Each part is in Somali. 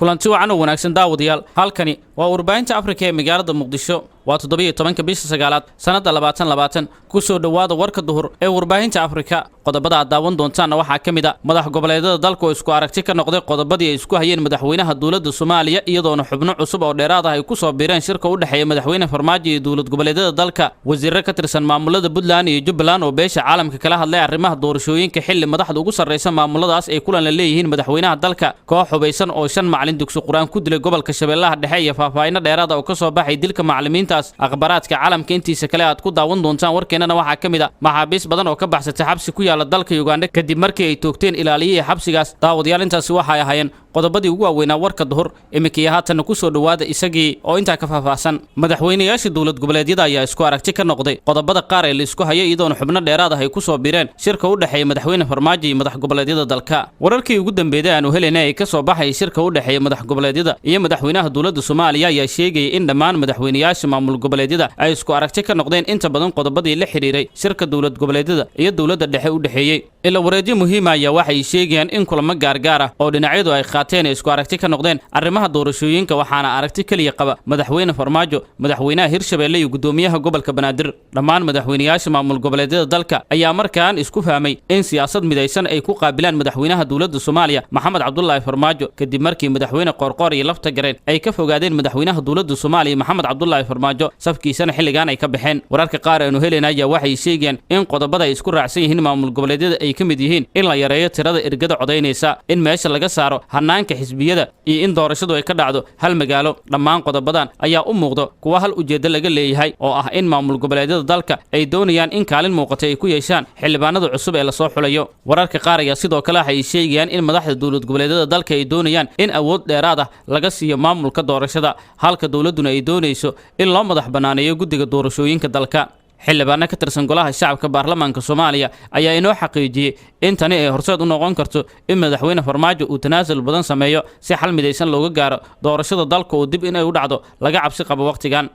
kulanti wacan oo wanaagsan daawadayaal halkani waa warbaahinta Afrika ee magaalada Muqdisho waa 17 bisha sagaalaad sanada 2020 ku soo dhawaada warka duhur ee warbaahinta Afrika qodobada aad daawan doontaan waxa kamid ah madax goboleedyada dalka oo isku aragti ka noqday qodobadii ay isku hayeen madaxweynaha dawladda Soomaaliya iyadoona xubno cusub oo dheeraad ah ay ku soo biireen shirka u dhaxeeya madaxweyne Farmaajo iyo dawlad goboleedyada dalka wasiirro ka tirsan maamulada Puntland iyo Jubbaland oo beesha caalamka kala hadlay arrimaha doorashooyinka xilli madaxda ugu sareysa maamuladaas ay kulan la leeyihiin madaxweynaha dalka koox hubaysan oo 5 macallin dugsi quraan ku dilay gobolka Shabeellaha Dhexe iyo faahfaahin dheeraad ah oo ka soo baxay dilka macallimiintaas akhbaraadka caalamka intiisa kale aad ku daawan doontaan warkeenana waxa kamid ah maxaabiis badan oo ka baxsatay xabsi ku yaala dalka Uganda kadib markii ay toogteen ilaaliyay xabsigaas daawadayaal intaasi waxa ay hayeen qodobadii ugu waaweynaa warka duhur imikii haatan ku soo dhawaada isagii oo inta ka faahfaahsan madaxweynayaasha dawlad goboleedyada ayaa isku aragti ka noqday qodobada qaar ee la isku hayay iyadoona xubno dheeraad ah ay ku soo biireen shirka u dhaxeeya madaxweyne Farmaajo iyo madax goboleedyada dalka wararkii ugu dambeeyay aanu helinay ay ka soo baxay shirka u dhaxeeya madax goboleedyada iyo madaxweynaha dawladda Soomaaliya ayaa sheegay in dhammaan madaxweynayaasha maamul goboleedyada ay isku aragti ka noqdeen inta badan qodobadii la xiriiray shirka dawlad goboleedyada iyo dawladda dhexe u dhaxeeyay ila wareedyo muhiim ah ayaa waxay sheegayaan in kulamo gaar ah oo dhinacyadu ay qaateen isku aragti ka noqdeen arrimaha doorashooyinka waxaana aragti kaliya qaba madaxweyne Farmaajo madaxweynaha Hirshabeelle iyo gudoomiyaha gobolka Banaadir dhammaan madaxweynayaasha maamul goboleedyada dalka ayaa markaan isku fahmay in siyaasad midaysan ay ku qaabilaan madaxweynaha dawladda Soomaaliya Maxamed Cabdullaahi Farmaajo kadib markii madaxweyne Qoorqoor iyo lafta gareen ay ka fogaadeen madaxweynaha dawladda Soomaaliya Maxamed Cabdullaahi Farmaajo safkiisana xilligan ay ka baxeen wararka qaar ee helinaya waxay sheegayaan in qodobada ay isku raacsan yihiin maamul goboleedyada ay kamid yihiin in la yareeyo tirada ergada codeynaysa in meesha laga saaro hanaanka xisbiyada iyo in doorashadu ay ka dhacdo hal magaalo dhammaan qodobadan ayaa u muuqdo kuwa hal ujeedo laga leeyahay oo ah in maamul goboleedyada dalka ay doonayaan in kaalin muuqata ay ku yeeshaan xildhibaanada cusub ee la soo xulayo wararka qaar ayaa sidoo kale ay sheegayaan in madaxda dawlad goboleedyada dalka ay doonayaan in awood dheeraad ah laga siiyo maamulka doorashada halka dawladuna ay doonayso in loo madax banaaneeyo guddiga doorashooyinka dalka xildhibaano ka tirsan golaha shacabka baarlamaanka Soomaaliya ayaa inoo xaqiijiyay in tani ay horseed u noqon karto in madaxweyne Farmaajo uu tanaasul badan sameeyo si xal midaysan looga gaaro doorashada dalka oo dib in ay u dhacdo laga cabsi qabo waqtigan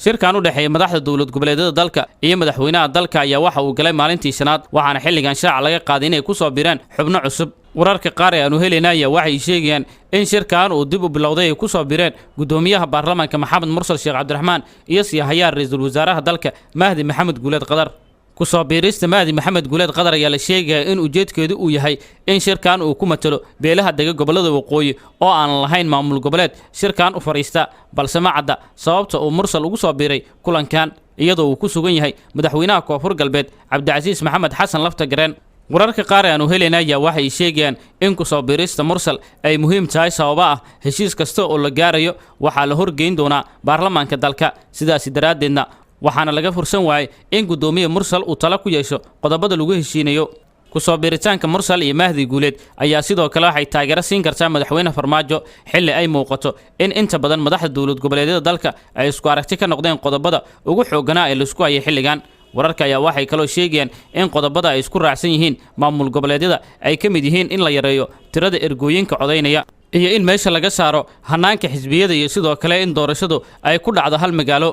shirkan u dhaxeeya madaxda dawlad goboleedyada dalka iyo madaxweynaha dalka ayaa waxa uu galay maalintii shanaad waxaana xilligan shaaca laga qaaday inay ku soo biireen xubno cusub wararka qaar ee aanu helinaya waxay sheegayaan in shirkan uu dib u bilowday ay ku soo biireen gudoomiyaha baarlamaanka Maxamed Mursal Sheekh Cabdiraxmaan iyo siyaahaya ra'iisul wasaaraha dalka Mahdi Maxamed Guuleed Qadar ku soo biirista Mahdi Maxamed Guuleed Qadar ayaa la sheegay in ujeedkeedu uu yahay in shirkan uu ku matalo beelaha dega gobolada waqooyi oo aan lahayn maamul goboleed shirkan u fariista balse ma cadda sababta uu Mursal ugu soo biiray kulankan iyadoo uu ku sugan yahay madaxweynaha Koonfur Galbeed Cabdicasiis Maxamed Xasan lafta gareen wararka qaar ee aanu helinaya waxay sheegayaan in ku soo biirista Mursal ay muhiim tahay sababa ah heshiis kasta oo la gaarayo waxa la horgeyn doonaa baarlamaanka dalka sidaas daraadeedna waxaana laga fursan waayay in gudoomiye Mursal uu tala ku yeesho qodobada lagu heshiinayo ku soo biiritaanka Mursal iyo Mahdi Guuleed ayaa sidoo kale waxay taageero siin kartaa madaxweyne Farmaajo xilli ay muuqato in inta badan madaxda dawlad goboleedyada dalka ay isku aragti ka noqdeen qodobada ugu xoogana ee la isku hayay xilligan wararka ayaa waxay kaloo sheegayaan in qodobada ay isku raacsan yihiin maamul goboleedyada ay ka mid yihiin in la yareeyo tirada ergooyinka codeynaya iyo in meesha laga saaro hanaanka xisbiyada iyo sidoo kale in doorashadu ay ku dhacdo hal magaalo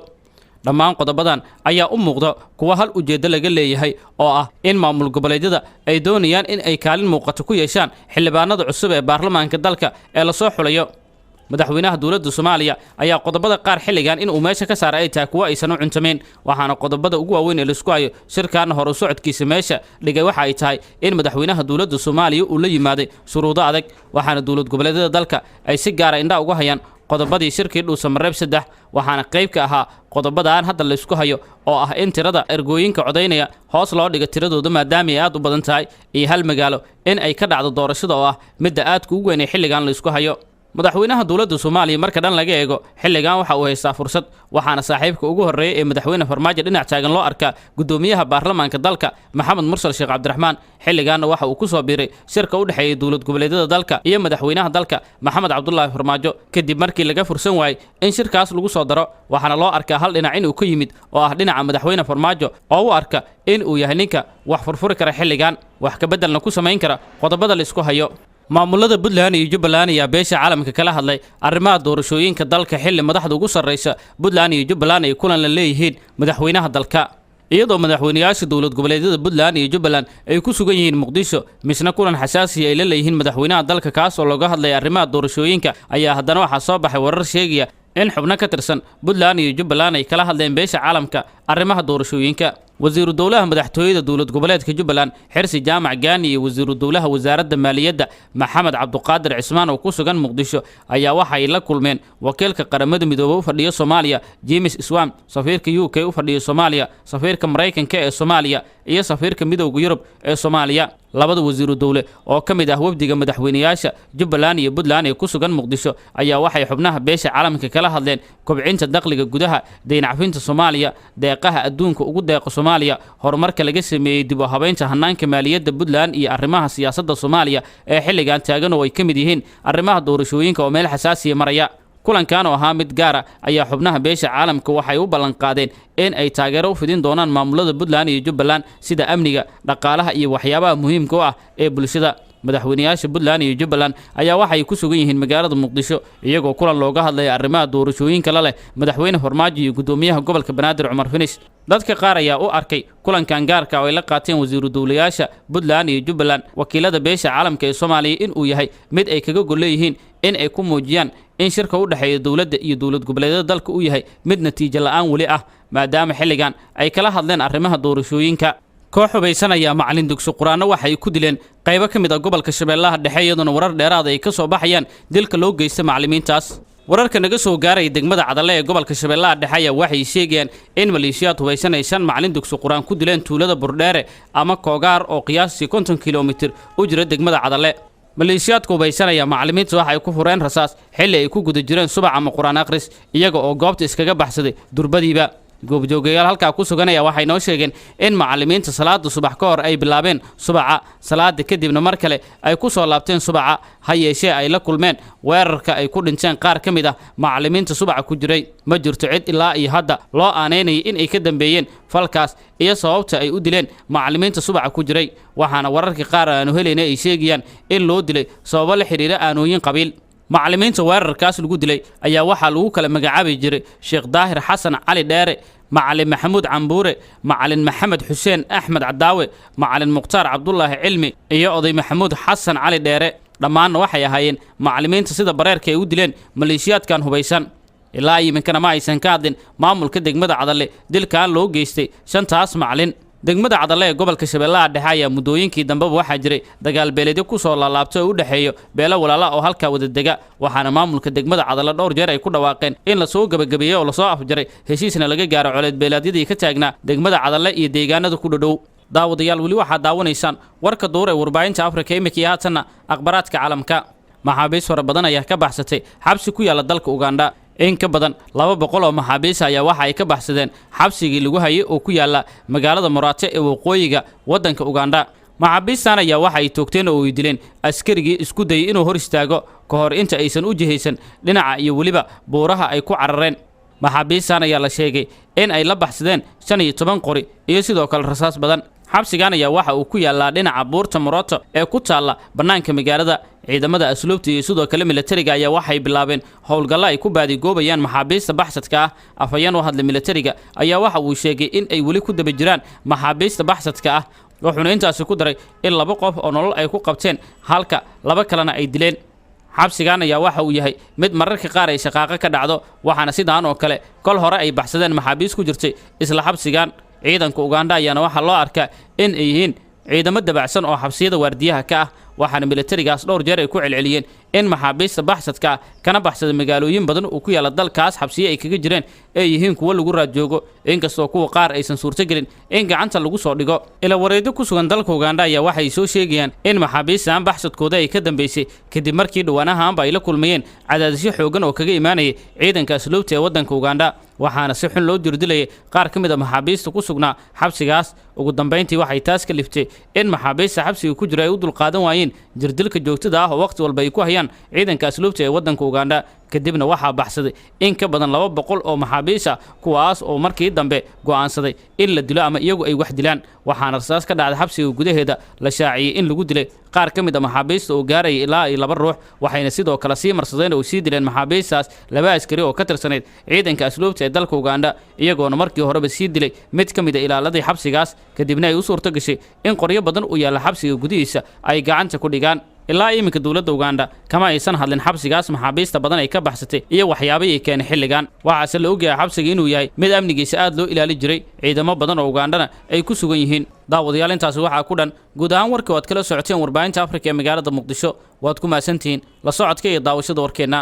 dhammaan qodobadan ayaa u muuqda kuwa hal ujeedo laga leeyahay oo ah in maamul goboleedyada ay doonayaan in ay kaalin muuqato ku yeeshaan xildhibaanada cusub ee baarlamaanka dalka ee la soo xulayo madaxweynaha dawladda Soomaaliya ayaa qodobada qaar xilligan in uu meesha ka saaray ay tahay kuwa aysan u cuntameen waxaana qodobada ugu waaweyn ee la isku hayo shirkan hore socodkiisa meesha dhigay waxa ay tahay in madaxweynaha dawladda Soomaaliya uu la yimaaday shuruudo adag waxaana dawlad goboleedyada dalka ay si gaar ah indha uga hayaan qodobadii shirkii Dhuusamareeb 3 waxaana qayb ka ahaa qodobadaan hadda la isku hayo oo ah in tirada ergooyinka codeynaya hoos loo dhigo tiradooda maadaama ay aad u badan tahay iyo hal magaalo in ay ka dhacdo doorashada oo ah midda aad ugu weyn ee xilligan la isku hayo madaxweynaha dawladda Soomaaliya marka dhan laga eego xilligan waxa uu haystaa fursad waxaana saaxiibka ugu horeeyay ee madaxweyne Farmaajo dhinac taagan loo arkaa gudoomiyaha baarlamaanka dalka Maxamed Mursal Sheekh Cabdiraxmaan xilligan waxa uu ku soo biiray shirka u dhaxeeya dawlad goboleedyada dalka iyo madaxweynaha dalka Maxamed Cabdullaahi Farmaajo kadib markii laga fursan waayay in shirkaas lagu soo daro waxaana loo arkaa hal dhinac in uu ka yimid oo ah dhinaca madaxweyne Farmaajo oo u arka in uu yahay ninka wax furfuri kara xilligan wax ka bedelna ku sameyn kara qodobada la isku hayo maamulada Puntland iyo Jubbaland ayaa beesha caalamka kala hadlay arrimaha doorashooyinka dalka xilli madaxda ugu sareysa Puntland iyo Jubbaland ay kulan la leeyihiin madaxweynaha dalka iyadoo madaxweynayaasha dowlad goboleedyada Puntland iyo Jubbaland ay ku sugan yihiin Muqdisho misna kulan xasaasi ah ay la leeyihiin madaxweynaha dalka kaas oo looga hadlay arrimaha doorashooyinka ayaa haddana waxaa soo baxay warar sheegaya in xubno ka tirsan Puntland iyo Jubbaland ay kala hadleen beesha caalamka arrimaha doorashooyinka wasiiru dowlaha madaxtooyada dowlad goboleedka Jubbaland Xirsi Jaamac Gaani iyo wasiiru dowlaha wasaaradda maaliyadda Maxamed Cabduqaadir Cismaan oo ku sugan Muqdisho ayaa waxa ay la kulmeen wakiilka qaramada midoobay u fadhiya Soomaaliya James Iswam safiirka UK u fadhiya Soomaaliya safiirka Mareykanka ee Soomaaliya iyo safiirka midowga Yurub ee Soomaaliya labada wasiiru dowle oo ka mid ah wafdiga madaxweynayaasha Jubbaland iyo Puntland ee ku sugan Muqdisho ayaa waxay xubnaha beesha caalamka kala hadleen kobcinta dakhliga gudaha deyn cafinta Soomaaliya deeqaha adduunka ugu deeqa Soomaaliya horumarka laga sameeyay dib u habeynta hanaanka maaliyadda Puntland iyo arrimaha siyaasadda Soomaaliya ee xilligan taagan oo ay ka mid yihiin arrimaha doorashooyinka oo meel xasaasi ah maraya kulankan oo ahaa mid gaar ah ayaa xubnaha beesha caalamka waxay u ballan qaadeen in ay taageero u fidin doonaan maamulada Puntland iyo Jubbaland sida amniga dhaqaalaha iyo waxyaabaha muhiimka u ah ee bulshada madaxweynayaasha Puntland iyo Jubbaland ayaa waxay ku sugan yihiin magaalada Muqdisho iyagoo kulan looga hadlay arrimaha doorashooyinka la leh madaxweyne Farmaajo iyo gudoomiyaha gobolka Banaadir Cumar Finish dadka qaar ayaa u arkay kulankan gaarka oo ay la qaateen wasiiru dowlayaasha Puntland iyo Jubbaland wakiilada beesha caalamka ee Soomaaliya in uu yahay mid ay kaga gol leeyihiin in ay ku muujiyaan in shirka u dhaxeeya dowladda iyo dowlad goboleedyada dalka uu yahay mid natiijo la'aan wali ah maadaama xilligan ay kala hadleen arrimaha doorashooyinka koox hubaysanaya macallin dugsi quraano waxay ku dileen qaybo ka mid ah gobolka Shabeellaha Dhexe iyadoo warar dheeraad ay ka soo baxayaan dilka loo geystay macallimiintaas wararka naga soo gaaray degmada Cadalle ee gobolka Shabeellaha Dhexe ayaa waxay sheegayaan in maleeshiyaad hubaysanaysan macallin dugsi quraan ku dileen tuulada Burdheere ama Koogaar oo qiyaastii 50 kiiloomitir u jira degmada Cadalle maleeshiyaadku hubaysanaya macallimiinta waxay ku fureen rasaas xilli ay ku guda jireen subax ama quraan akhris iyaga oo goobta iskaga baxsaday durbadiiba goobjoogayaal halkaa ku suganaya waxay noo sheegeen in macallimiinta salaada subax ka hor ay bilaabeen subaxa salaada kadibna mar kale ay ku soo laabteen subaxa ha yeeshee ay la kulmeen weerarka ay ku dhinteen qaar ka mid ah macallimiinta subaxa ku jiray ma jirto cid ilaa iyo hadda loo aaneynayay in ay ka dambeeyeen falkaas iyo sababta ay u dileen macallimiinta subaxa ku jiray waxaana wararka qaar aanu helayna ay sheegayaan in loo dilay sababo la xiriira aanooyin qabiil macallimiinta weerarkaas lagu dilay ayaa waxaa lagu kala magacaabi jiray Sheekh Daahir Xasan Cali Dheere macallin Maxamuud Cambuure macallin Maxamed Xuseen Axmed Cadaawe macallin Muqtaar Cabdullaahi Cilmi iyo oday Maxamuud Xasan Cali Dheere dhammaan waxay ahaayeen macallimiinta sida bareerka ay u dileen maleeshiyaadkan hubaysan ilaa iminkana ma aysan ka hadlin maamulka degmada Cadalle dilkaan loo geystay shantaas macallin degmada Cadalle ee gobolka Shabeellaha Dhexe ayaa muddooyinkii dambe waxaa jiray dagaal beeleedyo ku soo laalaabtay oo u dhaxeeyo beelo walaala oo halka wada dega waxaana maamulka degmada Cadalle dhowr jeer ay ku dhawaaqeen in la soo gabagabeeyay oo la soo afjaray heshiisna laga gaaro coleed beeleedyadii ka taagnaa degmada Cadalle iyo deegaanada ku dhow daawadayaal wali waxaad daawanaysaan warka duur ee warbaahinta Afrika imika iyo haatanna akhbaraadka caalamka maxaabiis fara badan ayaa ka baxsatay xabsi ku yaala dalka Uganda in ka badan 200 oo maxaabiis ayaa waxa ay ka baxsadeen xabsigii lagu hayay oo ku yaala magaalada Murate ee waqooyiga wadanka Uganda maxaabiistan ayaa waxa ay toogteen oo ay dileen askarigii isku dayay inuu hor istaago ka hor inta aysan u jihaysan dhinaca iyo waliba buuraha ay ku carareen maxaabiistan ayaa la sheegay in ay la baxsadeen 15 qori iyo sidoo kale rasaas badan xabsigan ayaa waxa uu ku yaalaa dhinaca buurta Murate ee ku taala banaanka magaalada ciidamada asluubta iyo sidoo kale militariga ayaa waxay bilaabeen howlgalla ay ku baadigoobayaan maxaabiista baxsadka ah afayeen u hadlay militariga ayaa waxa uu sheegay in ay wali ku daba jiraan maxaabiista baxsadka ah wuxuuna intaasi ku daray in 2 qof oo nolol ay ku qabteen halka 2 kalena ay dileen xabsigan ayaa waxa uu yahay mid mararka qaar ay shaqaaqa ka dhacdo waxaana sidaan oo kale kol hore ay baxsadeen maxaabiis ku jirtay isla xabsigan ciidanka Uganda ayaana waxa loo arkaa in ay yihiin ciidamo dabacsan oo xabsiyada waardiyaha ka ah waxaana militarigaas dhowr jeer ay ku celceliyeen in maxaabiista baxsadka kana baxsada magaalooyin badan oo ku yaala dalkaas xabsiye ay kaga jireen ay yihiin kuwa lagu raad joogo inkastoo kuwa qaar aysan suurto gelin in gacanta lagu soo dhigo ila wareedo ku sugan dalka Uganda ayaa waxay soo sheegayaan in maxaabiistan baxsadkooda ay ka dambeysay kadib markii dhawaanahaanba ay la kulmayeen cadaadisyo xoogan oo kaga imaanayay ciidanka asluubta ee wadanka Uganda waxaana si xun loo dirdilayay qaar ka mid ah maxaabiista ku sugnaa xabsigaas ugu dambeyntii waxay taas ka liftay in maxaabiista xabsiga ku jira ay u dulqaadan waayeen jirdilka joogtada ah oo waqti walba ay ku hayaan ciidanka asluubta ee wadanka Uganda kadibna waxaa baxsaday in ka badan 200 oo maxaabiis ah kuwaas oo markii dambe go'aansaday in la dilo ama iyagu ay wax dilaan waxaana rasaas ka dhacday xabsiga gudaheeda la shaaciyay in lagu dilay qaar ka mid ah maxaabiista oo gaarayay ilaa 2 ruux waxayna sidoo kale sii marsadeen oo sii dileen maxaabiistaas 2 askari oo ka tirsaneyd ciidanka asluubta ee dalka Uganda iyagoona markii horeba sii dilay mid ka mid ah ilaaladii xabsigaas kadibna ay u suurto gashay in qoryo badan u yaala xabsiga gudihiisa ay gacanta ku dhigaan ilaa iminka dawladda Uganda kama aysan hadlin xabsigaas maxaabiista badan ay ka baxsatay iyo waxyaabay ay keenay xilligan waxaase la ogyahay xabsiga inuu yahay mid amnigiisa aad loo ilaali jiray ciidamo badan oo Ugandana ay ku sugan yihiin daawadayaal intaas waxa ku dhan guud ahaan warkii waad kala socoteen warbaahinta Afrika ee magaalada Muqdisho waad ku maasantiin la socodka iyo daawashada warkeena